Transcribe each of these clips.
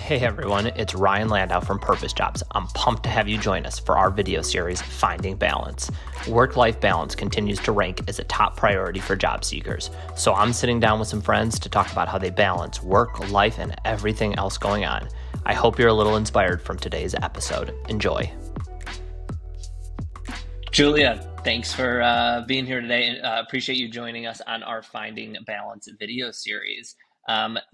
Hey everyone, it's Ryan Landau from Purpose Jobs. I'm pumped to have you join us for our video series, Finding Balance. Work-life balance continues to rank as a top priority for job seekers. So I'm sitting down with some friends to talk about how they balance work, life, and everything else going on. I hope you're a little inspired from today's episode. Enjoy. Julia, thanks for being here today, and appreciate you joining us on our Finding Balance video series.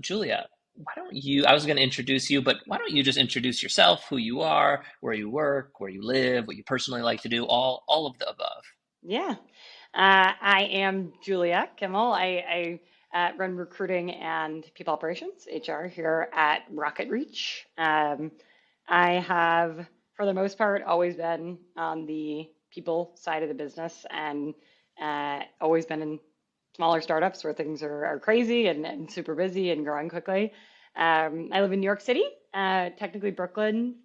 Julia, why don't you, I was going to introduce you, but why don't you just introduce yourself, who you are, where you work, where you live, what you personally like to do, all of the above. Yeah, I am Julia Kimmel. I run recruiting and people operations, HR, here at RocketReach. I have, for the most part, always been on the people side of the business and always been in smaller startups where things are crazy and super busy and growing quickly. I live in New York City, technically Brooklyn,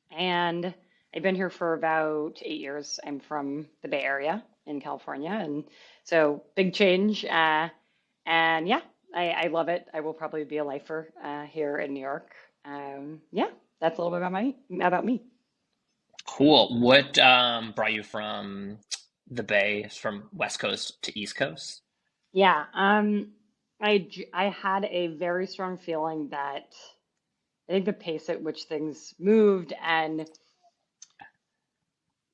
and I've been here for about 8 years. I'm from the Bay Area in California, and so big change. And yeah, I love it. I will probably be a lifer here in New York. Yeah, that's a little bit about me. Cool. What brought you from the Bay, from West Coast to East Coast? Yeah, I had a very strong feeling that I think the pace at which things moved and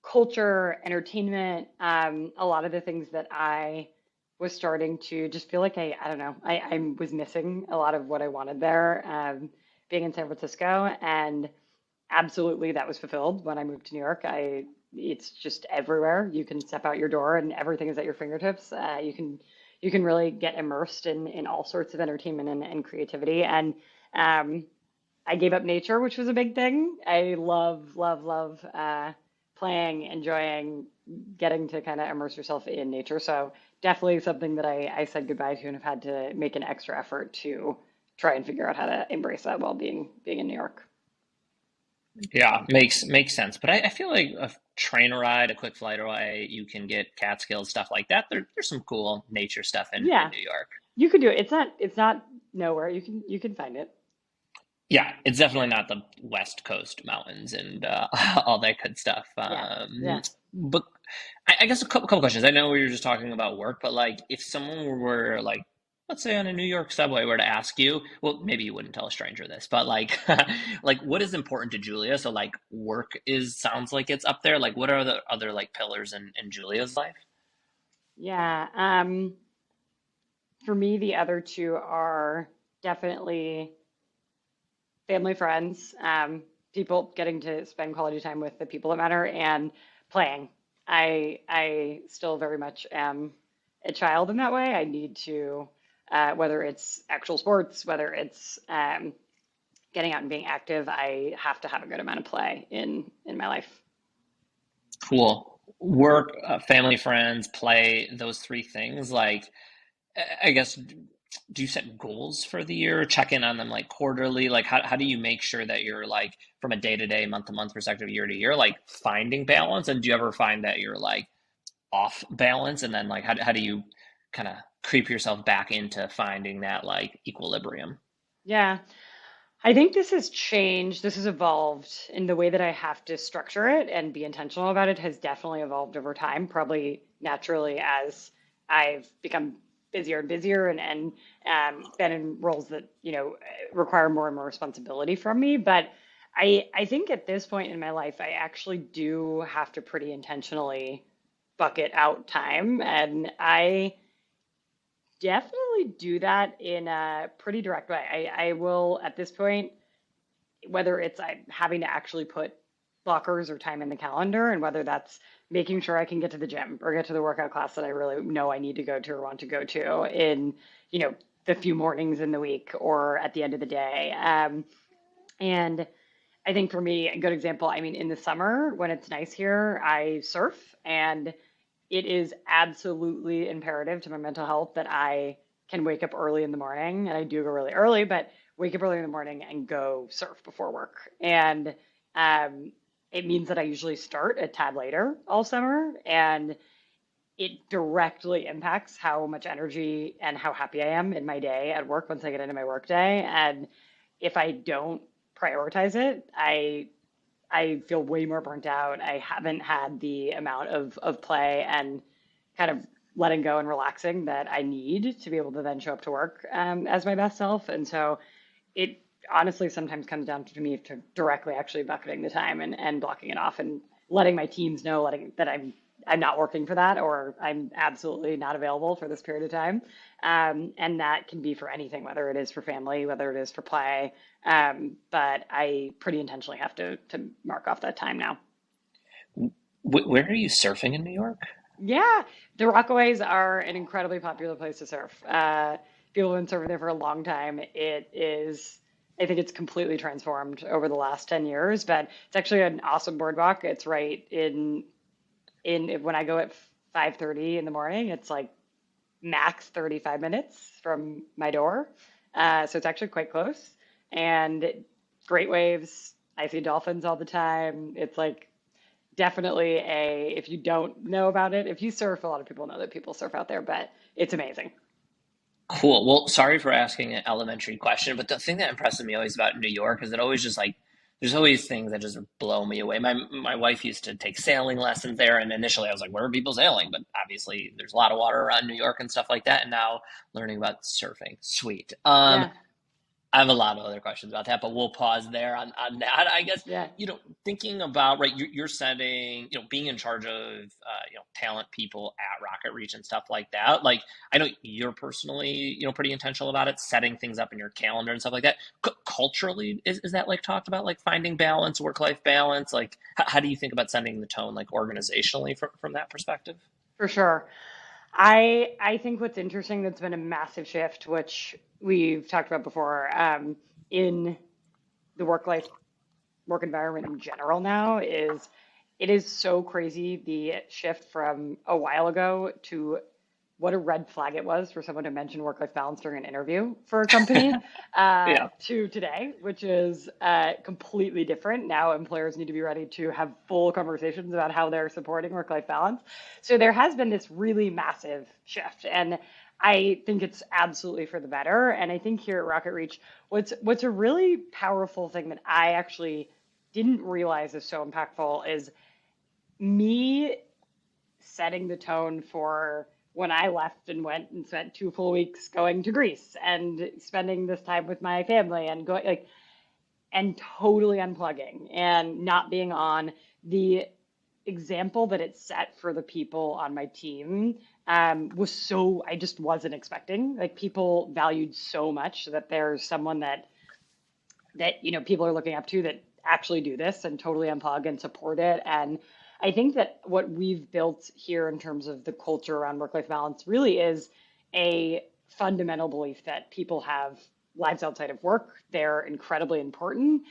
culture, entertainment, a lot of the things that I was starting to just feel like I don't know, I was missing a lot of what I wanted there, being in San Francisco, and absolutely that was fulfilled when I moved to New York. It's just everywhere. You can step out your door and everything is at your fingertips. You can really get immersed in all sorts of entertainment and creativity. And um, I gave up nature, which was a big thing. I love playing, enjoying, getting to kind of immerse yourself in nature. So definitely something that I said goodbye to and have had to make an extra effort to try and figure out how to embrace that while being in New York. Yeah, makes sense. But I feel like a train ride, a quick flight away, you can get Catskills, stuff like that. There's some cool nature stuff in Yeah, New York. you can do it. It's not nowhere. You can find it. Yeah, it's definitely not the West Coast mountains and all that good stuff. Yeah, yeah. But I guess a couple questions. I know we were just talking about work, but like if someone were like, let's say on a New York subway were to ask you, well, maybe you wouldn't tell a stranger this, but like, like what is important to Julia? So like work is sounds like it's up there. Like what are the other like pillars in Julia's life? Yeah. For me, the other two are definitely family, friends, people getting to spend quality time with the people that matter, and playing. I still very much am a child in that way. I need to, whether it's actual sports, whether it's getting out and being active, I have to have a good amount of play in my life. Cool. Work, family, friends, play, those three things. Like, I guess, do you set goals for the year? Check in on them like quarterly? Like, how do you make sure that you're like from a day to day, month to month perspective, year to year, like finding balance? And do you ever find that you're like off balance? And then like, how do you kind of creep yourself back into finding that like equilibrium? Yeah. I think this has changed. This has evolved in the way that I have to structure it and be intentional about it has definitely evolved over time, probably naturally as I've become busier and busier and been in roles that, require more and more responsibility from me. But I think at this point in my life, I actually do have to pretty intentionally bucket out time. And I definitely do that in a pretty direct way. I will, at this point, whether it's I'm having to actually put blockers or time in the calendar, and whether that's making sure I can get to the gym or get to the workout class that I really know I need to go to or want to go to in, the few mornings in the week or at the end of the day. And I think for me, a good example, I mean, in the summer when it's nice here, I surf, and it is absolutely imperative to my mental health that I can wake up early in the morning, and I do go really early, but wake up early in the morning and go surf before work. And it means that I usually start a tad later all summer, and it directly impacts how much energy and how happy I am in my day at work once I get into my work day. And if I don't prioritize it, I feel way more burnt out. I haven't had the amount of play and kind of letting go and relaxing that I need to be able to then show up to work as my best self. And so it honestly sometimes comes down to me to directly actually bucketing the time and blocking it off and letting my teams know letting that I'm not working for that or I'm absolutely not available for this period of time. And that can be for anything, whether it is for family, whether it is for play. But I pretty intentionally have to mark off that time now. Where are you surfing in New York? Yeah, the Rockaways are an incredibly popular place to surf. People have been surfing there for a long time. It is, I think it's completely transformed over the last 10 years, but it's actually an awesome boardwalk. It's right in when I go at 5:30 in the morning, it's like max 35 minutes from my door. So it's actually quite close and great waves. I see dolphins all the time. It's like definitely if you don't know about it, if you surf, a lot of people know that people surf out there, but it's amazing. Cool. Well, sorry for asking an elementary question, but the thing that impresses me always about New York is it always just like there's always things that just blow me away. My wife used to take sailing lessons there, and initially I was like, where are people sailing? But obviously there's a lot of water around New York and stuff like that. And now learning about surfing, sweet. Yeah, I have a lot of other questions about that, but we'll pause there on that. I guess, yeah. thinking about, right, you're setting, being in charge of, talent people at Rocket Reach and stuff like that. Like, I know you're personally, pretty intentional about it, setting things up in your calendar and stuff like that. Culturally, is that like talked about, like finding balance, work-life balance? Like, how do you think about setting the tone, like organizationally from that perspective? For sure. I think what's interesting that's been a massive shift, which we've talked about before, in the work environment in general now is it is so crazy the shift from a while ago to what a red flag it was for someone to mention work-life balance during an interview for a company Yeah. to today, which is completely different. Now employers need to be ready to have full conversations about how they're supporting work-life balance. So there has been this really massive shift, and I think it's absolutely for the better. And I think here at Rocket Reach, what's a really powerful thing that I actually didn't realize is so impactful is me setting the tone for when I left and went and spent 2 full weeks going to Greece and spending this time with my family and going like and totally unplugging and not being on the example that it set for the people on my team was so I just wasn't expecting. Like people valued so much that there's someone that people are looking up to that actually do this and totally unplug and support it. And I think that what we've built here in terms of the culture around work-life balance really is a fundamental belief that people have lives outside of work. They're incredibly important.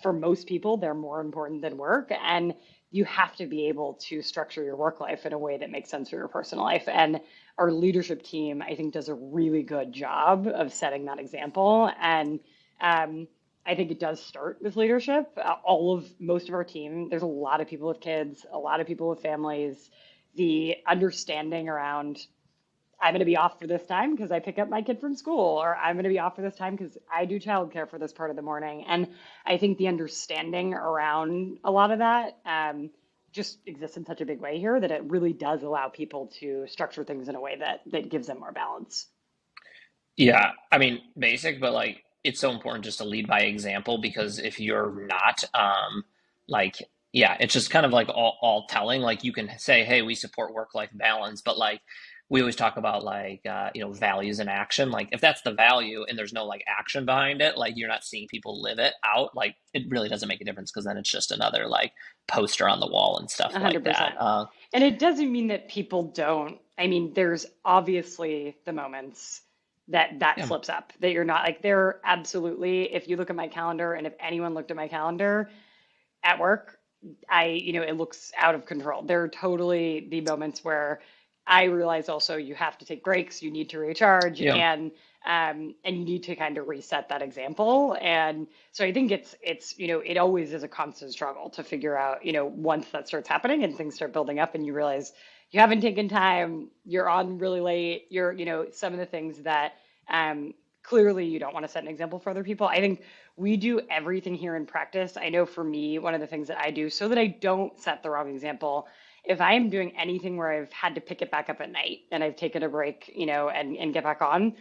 For most people, they're more important than work. And you have to be able to structure your work life in a way that makes sense for your personal life. And our leadership team, I think, does a really good job of setting that example. And I think it does start with leadership. Most of our team, there's a lot of people with kids, a lot of people with families. The understanding around I'm going to be off for this time because I pick up my kid from school, or I'm going to be off for this time because I do childcare for this part of the morning. And I think the understanding around a lot of that just exists in such a big way here that it really does allow people to structure things in a way that gives them more balance. Yeah, I mean, basic, but like it's so important just to lead by example because if you're not, like, yeah, it's just kind of like all telling. Like you can say, hey, we support work-life balance, but like we always talk about like values and action. Like if that's the value and there's no like action behind it, like you're not seeing people live it out, like it really doesn't make a difference because then it's just another like poster on the wall and stuff like that. 100%. And it doesn't mean that people don't. I mean, there's obviously the moments that Yeah, slips up that you're not like there absolutely. If you look at my calendar and if anyone looked at my calendar at work, it looks out of control. There are totally the moments where I realize also you have to take breaks, you need to recharge, yeah. and you need to kind of reset that example. And so I think it always is a constant struggle to figure out, once that starts happening and things start building up and you realize you haven't taken time, you're on really late, some of the things that clearly you don't want to set an example for other people. I think we do everything here in practice. I know for me, one of the things that I do so that I don't set the wrong example, if I am doing anything where I've had to pick it back up at night and I've taken a break, and get back on,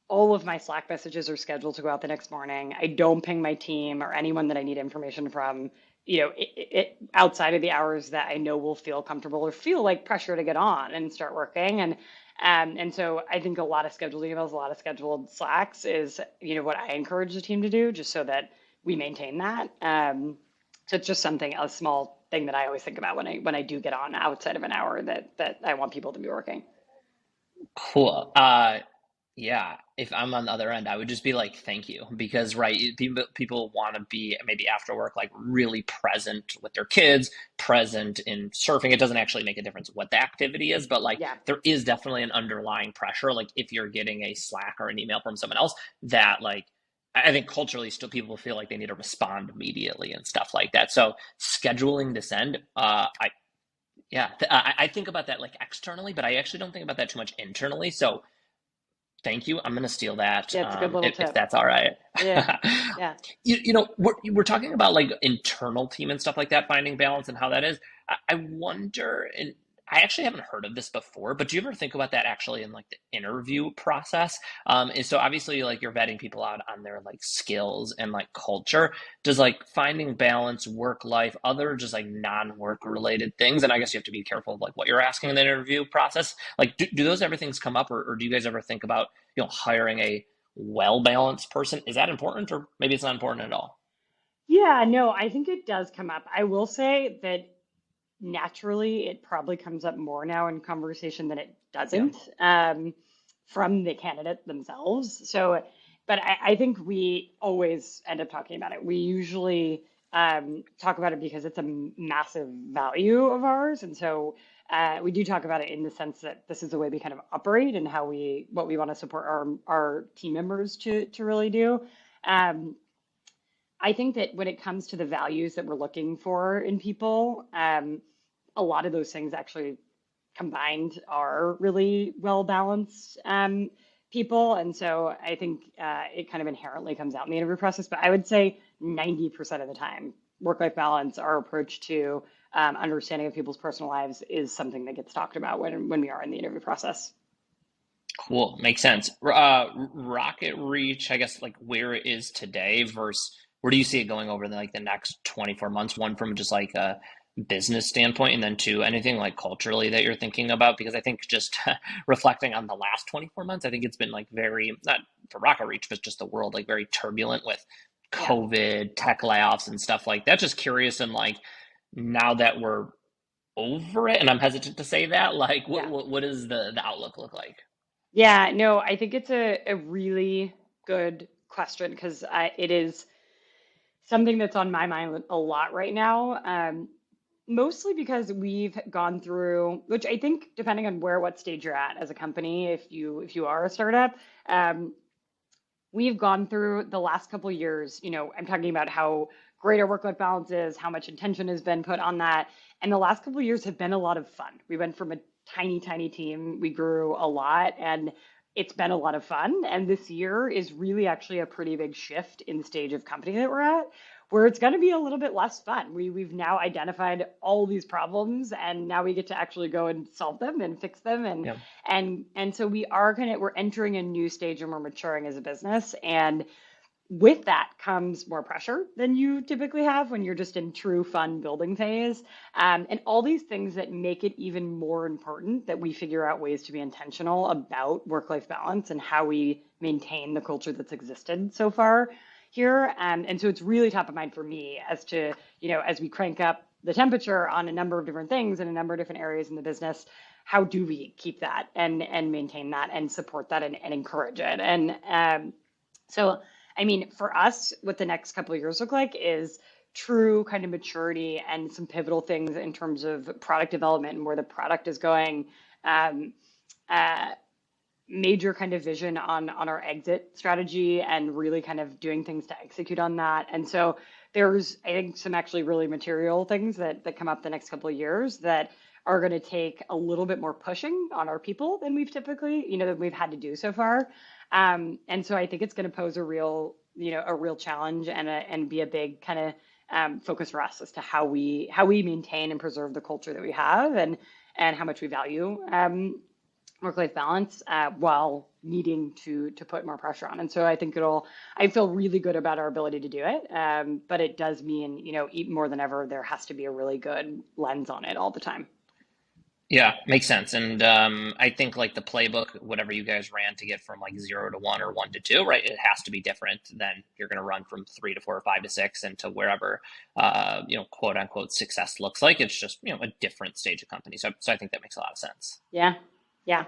all of my Slack messages are scheduled to go out the next morning. I don't ping my team or anyone that I need information from, outside of the hours that I know will feel comfortable or feel like pressure to get on and start working. And so I think a lot of scheduled emails, a lot of scheduled Slacks is, what I encourage the team to do, just so that we maintain that. So it's just something, a small thing that I always think about when I do get on outside of an hour that I want people to be working. Cool. Yeah, if I'm on the other end, I would just be like, thank you. Because, right, people want to be maybe after work, like really present with their kids, present in surfing. It doesn't actually make a difference what the activity is, but like Yeah. there is definitely an underlying pressure. Like if you're getting a Slack or an email from someone else, that like I think culturally still people feel like they need to respond immediately and stuff like that. So scheduling this end, I think about that like externally, but I actually don't think about that too much internally. So thank you. I'm going to steal that, Yeah, it's a good little if tip. that's all right. Yeah. Yeah. We're talking about like internal team and stuff like that, finding balance and how that is. I wonder, and I actually haven't heard of this before, but do you ever think about that actually in like the interview process? And so obviously, like you're vetting people out on their like skills and like culture. Does like finding balance, work life, other just like non-work related things, and I guess you have to be careful of like what you're asking in the interview process. Like, do those ever things come up, or do you guys ever think about hiring a well balanced person? Is that important, or maybe it's not important at all? Yeah, no, I think it does come up. I will say that naturally it probably comes up more now in conversation than it Yeah. doesn't, from the candidate themselves. So, but I think we always end up talking about it. We usually talk about it because it's a massive value of ours. And so we do talk about it in the sense that this is the way we kind of operate and what we want to support our team members to really do. Um, I think that when it comes to the values that we're looking for in people, a lot of those things actually combined are really well balanced people. And so I think it kind of inherently comes out in the interview process. But I would say 90% of the time, work-life balance, our approach to understanding of people's personal lives is something that gets talked about when we are in the interview process. Cool. Makes sense. Rocket Reach, I guess, like where it is today versus where do you see it going over the next 24 months? One, from just like a business standpoint, and then two, anything like culturally that you're thinking about? Because I think just reflecting on the last 24 months, I think it's been like very, not for Rocket Reach, but just the world, like very turbulent with Yeah. COVID, tech layoffs, and stuff like that. Just curious, and like now that we're over it, and I'm hesitant to say that, like Yeah. what does the outlook look like? Yeah, no, I think it's a really good question because it is something that's on my mind a lot right now. Mostly because we've gone through, which I think, depending on what stage you're at as a company, if you are a startup, um, we've gone through the last couple of years. I'm talking about how great our work-life balance is, how much intention has been put on that, and the last couple of years have been a lot of fun. We went from a tiny, tiny team, we grew a lot, and it's been a lot of fun. And this year is really actually a pretty big shift in the stage of company that we're at, where it's going to be a little bit less fun. We've now identified all these problems, and now we get to actually go and solve them and fix them. And Yeah. and so we're entering a new stage and we're maturing as a business. And with that comes more pressure than you typically have when you're just in true fun building phase. And all these things that make it even more important that we figure out ways to be intentional about work-life balance and how we maintain the culture that's existed so far here. And so it's really top of mind for me as to, as we crank up the temperature on a number of different things in a number of different areas in the business, how do we keep that and maintain that and support that and encourage it? And so I mean, for us, what the next couple of years look like is true kind of maturity and some pivotal things in terms of product development and where the product is going. Um, uh, Major kind of vision on our exit strategy and really kind of doing things to execute on that. And so there's, I think, some actually really material things that come up the next couple of years that are going to take a little bit more pushing on our people than we've typically, that we've had to do so far. And so I think it's going to pose a real, a real challenge and be a big kind of focus for us as to how we maintain and preserve the culture that we have and how much we value work-life balance while needing to put more pressure on. And so I feel really good about our ability to do it. But it does mean, even more than ever, there has to be a really good lens on it all the time. Yeah, makes sense. And I think like the playbook, whatever you guys ran to get from like 0 to 1 or 1 to 2, right? It has to be different than you're going to run from 3 to 4 or 5 to 6 into wherever, quote unquote success looks like. It's just, a different stage of company. So I think that makes a lot of sense. Yeah. Yeah.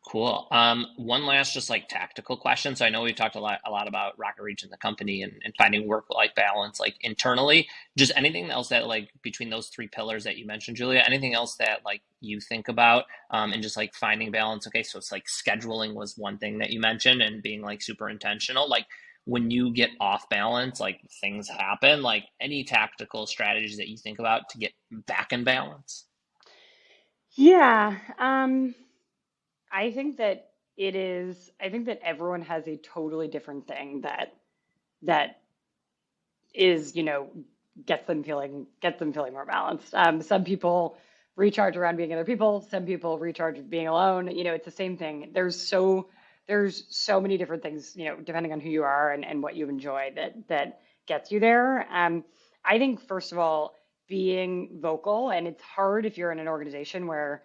Cool. One last just like tactical question. So I know we've talked a lot about RocketReach and the company and finding work-life balance like internally. Just anything else that like between those three pillars that you mentioned, Julia, anything else that like you think about and just like finding balance? Okay, so it's like scheduling was one thing that you mentioned and being like super intentional. Like when you get off balance, like things happen, like any tactical strategies that you think about to get back in balance? Yeah. I think that everyone has a totally different thing that is, gets them feeling more balanced. Some people recharge around being other people. Some people recharge being alone. It's the same thing. There's so many different things, depending on who you are and what you enjoy that gets you there. I think first of all, being vocal, and it's hard if you're in an organization where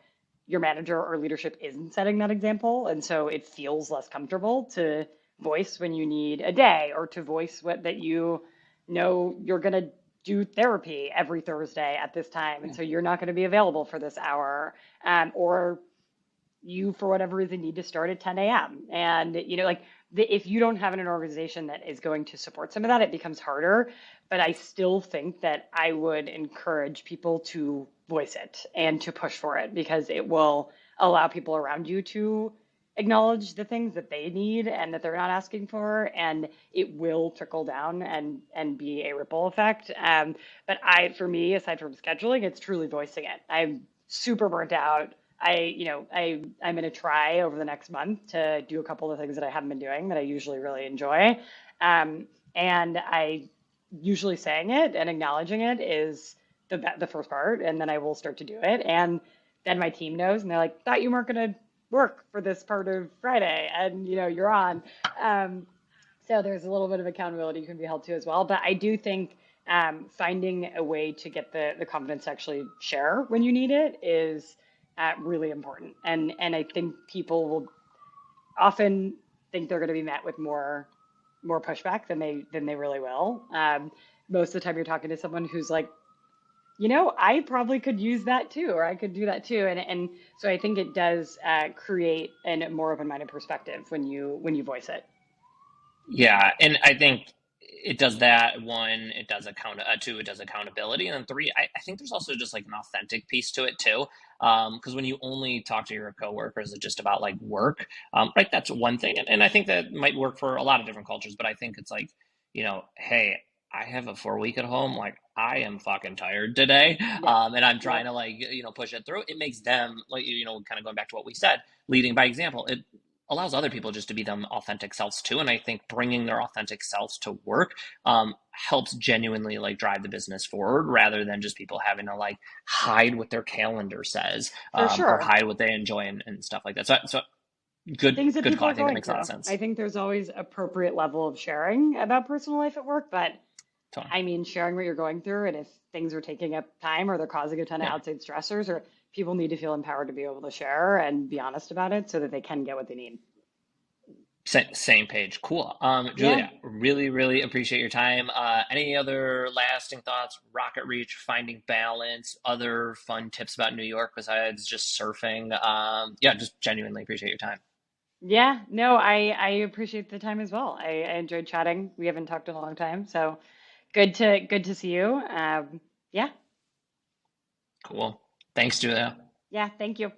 your manager or leadership isn't setting that example, and so it feels less comfortable to voice when you need a day or to voice what that you're going to do therapy every Thursday at this time. And so you're not going to be available for this hour. Or you, for whatever reason, need to start at 10 a.m. And, if you don't have an organization that is going to support some of that, it becomes harder. But I still think that I would encourage people to voice it and to push for it because it will allow people around you to acknowledge the things that they need and that they're not asking for, and it will trickle down and be a ripple effect. But for me, aside from scheduling, it's truly voicing it. I'm super burnt out. I'm going to try over the next month to do a couple of things that I haven't been doing that I usually really enjoy. And I usually saying it and acknowledging it is the first part, and then I will start to do it. And then my team knows, and they're like, "Thought you weren't going to work for this part of Friday, and you're on." Um, so there's a little bit of accountability you can be held to as well. But I do think finding a way to get the confidence to actually share when you need it is really important. And I think people will often think they're going to be met with more pushback than they really will. Most of the time, you're talking to someone who's like, I probably could use that too, or I could do that too. And so I think it does create a more open-minded perspective when you voice it. Yeah, and I think it does that. One, it does two, it does accountability, and then three, I think there's also just like an authentic piece to it too. Because when you only talk to your coworkers just about like work, right, that's one thing, and I think that might work for a lot of different cultures. But I think it's like, hey, I have a 4 week at home, like I am fucking tired today, Yep. and I'm trying Yep. to like push it through. It makes them like kind of going back to what we said, leading by example. It allows other people just to be them authentic selves too. And I think bringing their authentic selves to work helps genuinely like drive the business forward rather than just people having to like hide what their calendar says For or sure. hide what they enjoy and stuff like that. So good, Things that good people call. I are think that going makes a lot of through. I sense. think there's always appropriate level of sharing about personal life at work, but So I mean, sharing what you're going through, and if things are taking up time or they're causing a ton of yeah, outside stressors, or people need to feel empowered to be able to share and be honest about it so that they can get what they need. same page. Cool. Yeah. Julia, really, really appreciate your time. Any other lasting thoughts? Rocket Reach, finding balance, other fun tips about New York besides just surfing? Yeah, just genuinely appreciate your time. Yeah. No, I appreciate the time as well. I enjoyed chatting. We haven't talked in a long time, so good to see you. Yeah. Cool. Thanks, Julia. Yeah. Thank you.